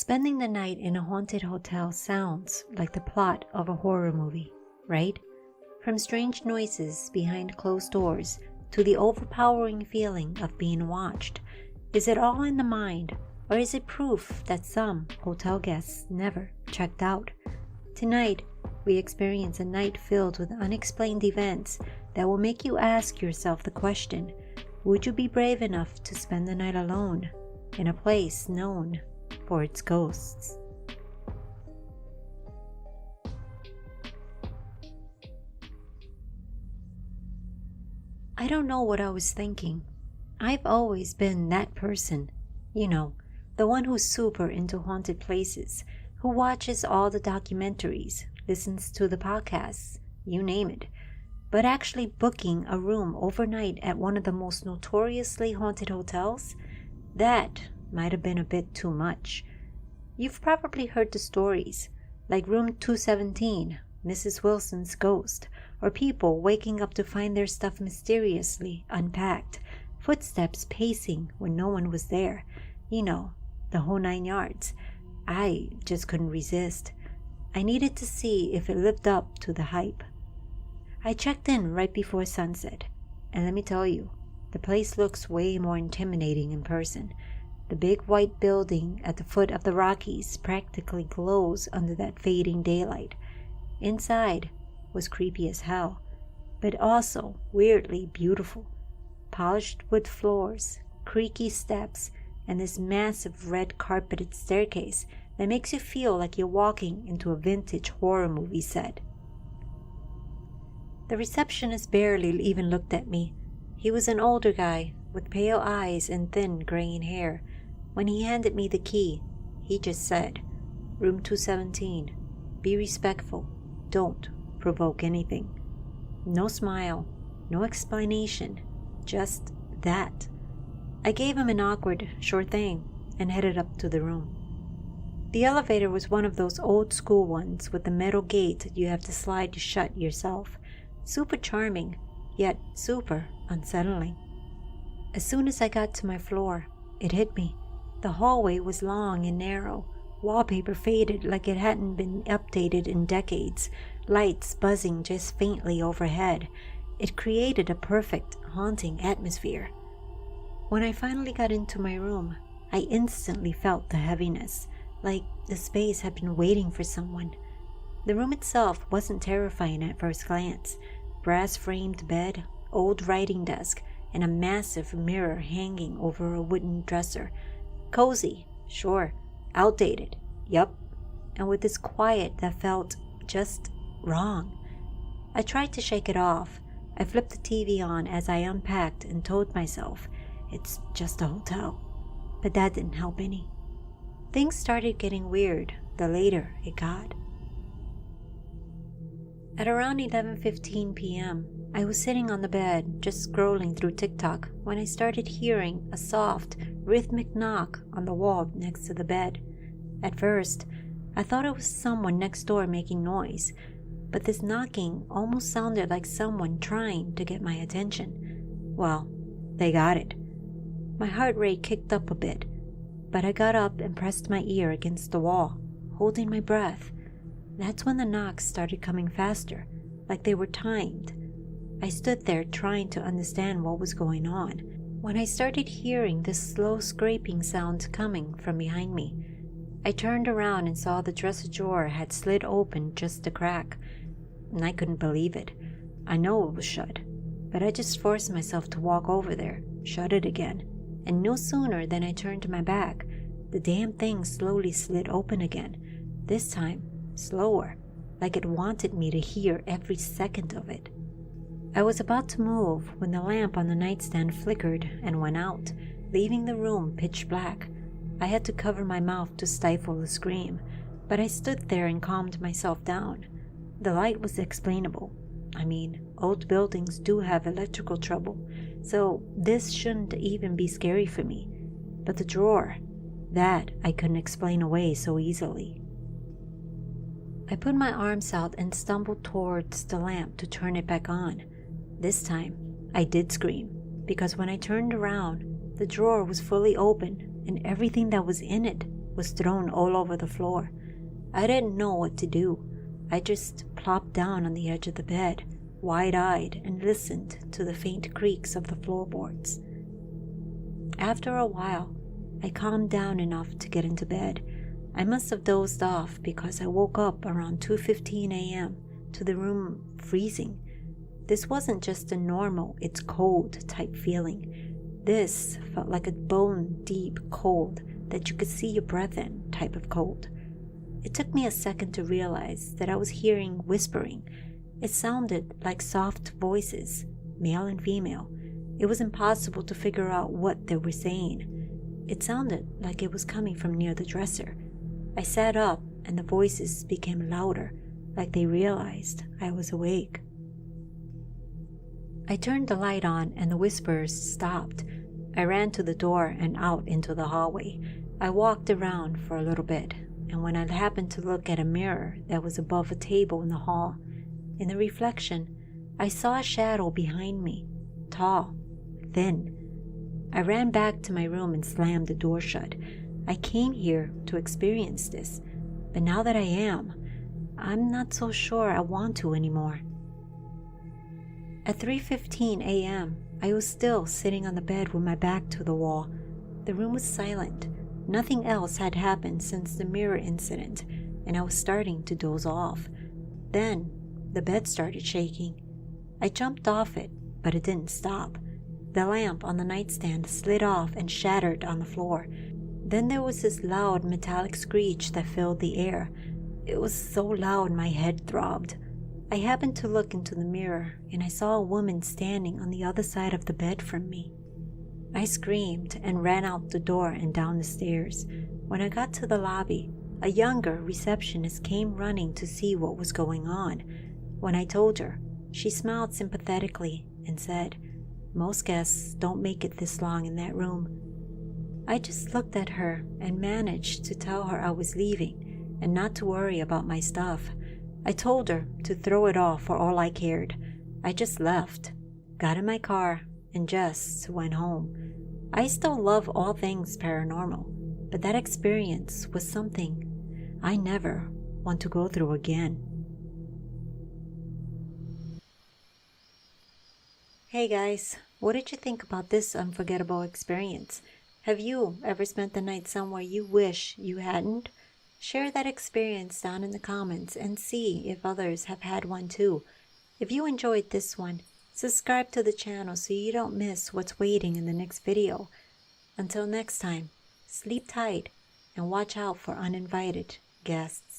Spending the night in a haunted hotel sounds like the plot of a horror movie, right? From strange noises behind closed doors to the overpowering feeling of being watched. Is it all in the mind, or is it proof that some hotel guests never checked out? Tonight, we experience a night filled with unexplained events that will make you ask yourself the question, would you be brave enough to spend the night alone in a place known for its ghosts? I don't know what I was thinking. I've always been that person, the one who's super into haunted places, who watches all the documentaries, listens to the podcasts, you name it. But actually booking a room overnight at one of the most notoriously haunted hotels, that might have been a bit too much. You've probably heard the stories, like room 217, Mrs. Wilson's ghost, or people waking up to find their stuff mysteriously unpacked, footsteps pacing when no one was there, the whole 9 yards. I just couldn't resist. I needed to see if it lived up to the hype. I checked in right before sunset, and let me tell you, the place looks way more intimidating in person. The big white building at the foot of the Rockies practically glows under that fading daylight. Inside was creepy as hell, but also weirdly beautiful. Polished wood floors, creaky steps, and this massive red carpeted staircase that makes you feel like you're walking into a vintage horror movie set. The receptionist barely even looked at me. He was an older guy with pale eyes and thin graying hair. When he handed me the key, he just said, "Room 217. Be respectful. Don't provoke anything." No smile, no explanation, just that. I gave him an awkward, "sure thing," and headed up to the room. The elevator was one of those old school ones with the metal gate you have to slide shut yourself. Super charming, yet super unsettling. As soon as I got to my floor, it hit me. The hallway was long and narrow, wallpaper faded like it hadn't been updated in decades, lights buzzing just faintly overhead. It created a perfect, haunting atmosphere. When I finally got into my room, I instantly felt the heaviness, like the space had been waiting for someone. The room itself wasn't terrifying at first glance. Brass-framed bed, old writing desk, and a massive mirror hanging over a wooden dresser. Cozy, sure. Outdated, yup. And with this quiet that felt just wrong. I tried to shake it off. I flipped the TV on as I unpacked and told myself, it's just a hotel. But that didn't help any. Things started getting weird the later it got. At around 11:15 p.m., I was sitting on the bed, just scrolling through TikTok, when I started hearing a soft, rhythmic knock on the wall next to the bed. At first, I thought it was someone next door making noise, but this knocking almost sounded like someone trying to get my attention. Well, they got it. My heart rate kicked up a bit, but I got up and pressed my ear against the wall, holding my breath. That's when the knocks started coming faster, like they were timed. I stood there trying to understand what was going on, when I started hearing this slow scraping sound coming from behind me. I turned around and saw the dresser drawer had slid open just a crack, and I couldn't believe it. I know it was shut, but I just forced myself to walk over there, shut it again, and no sooner than I turned my back, the damn thing slowly slid open again, this time slower, like it wanted me to hear every second of it. I was about to move when the lamp on the nightstand flickered and went out, leaving the room pitch black. I had to cover my mouth to stifle a scream, but I stood there and calmed myself down. The light was explainable. I mean, old buildings do have electrical trouble, so this shouldn't even be scary for me. But the drawer, that I couldn't explain away so easily. I put my arms out and stumbled towards the lamp to turn it back on. This time, I did scream, because when I turned around, the drawer was fully open and everything that was in it was thrown all over the floor. I didn't know what to do. I just plopped down on the edge of the bed, wide-eyed, and listened to the faint creaks of the floorboards. After a while, I calmed down enough to get into bed. I must have dozed off because I woke up around 2:15 a.m. to the room freezing. This wasn't just a normal, it's cold type feeling. This felt like a bone-deep cold that you could see your breath in type of cold. It took me a second to realize that I was hearing whispering. It sounded like soft voices, male and female. It was impossible to figure out what they were saying. It sounded like it was coming from near the dresser. I sat up and the voices became louder, like they realized I was awake. I turned the light on and the whispers stopped. I ran to the door and out into the hallway. I walked around for a little bit, and when I happened to look at a mirror that was above a table in the hall, in the reflection, I saw a shadow behind me, tall, thin. I ran back to my room and slammed the door shut. I came here to experience this, but now that I am, I'm not so sure I want to anymore. At 3:15 a.m., I was still sitting on the bed with my back to the wall. The room was silent. Nothing else had happened since the mirror incident, and I was starting to doze off. Then, the bed started shaking. I jumped off it, but it didn't stop. The lamp on the nightstand slid off and shattered on the floor. Then there was this loud metallic screech that filled the air. It was so loud my head throbbed. I happened to look into the mirror, and I saw a woman standing on the other side of the bed from me. I screamed and ran out the door and down the stairs. When I got to the lobby, a younger receptionist came running to see what was going on. When I told her, she smiled sympathetically and said, "Most guests don't make it this long in that room." I just looked at her and managed to tell her I was leaving and not to worry about my stuff. I told her to throw it all for all I cared. I just left, got in my car, and just went home. I still love all things paranormal, but that experience was something I never want to go through again. Hey guys, what did you think about this unforgettable experience? Have you ever spent the night somewhere you wish you hadn't? Share that experience down in the comments and see if others have had one too. If you enjoyed this one, subscribe to the channel so you don't miss what's waiting in the next video. Until next time, sleep tight and watch out for uninvited guests.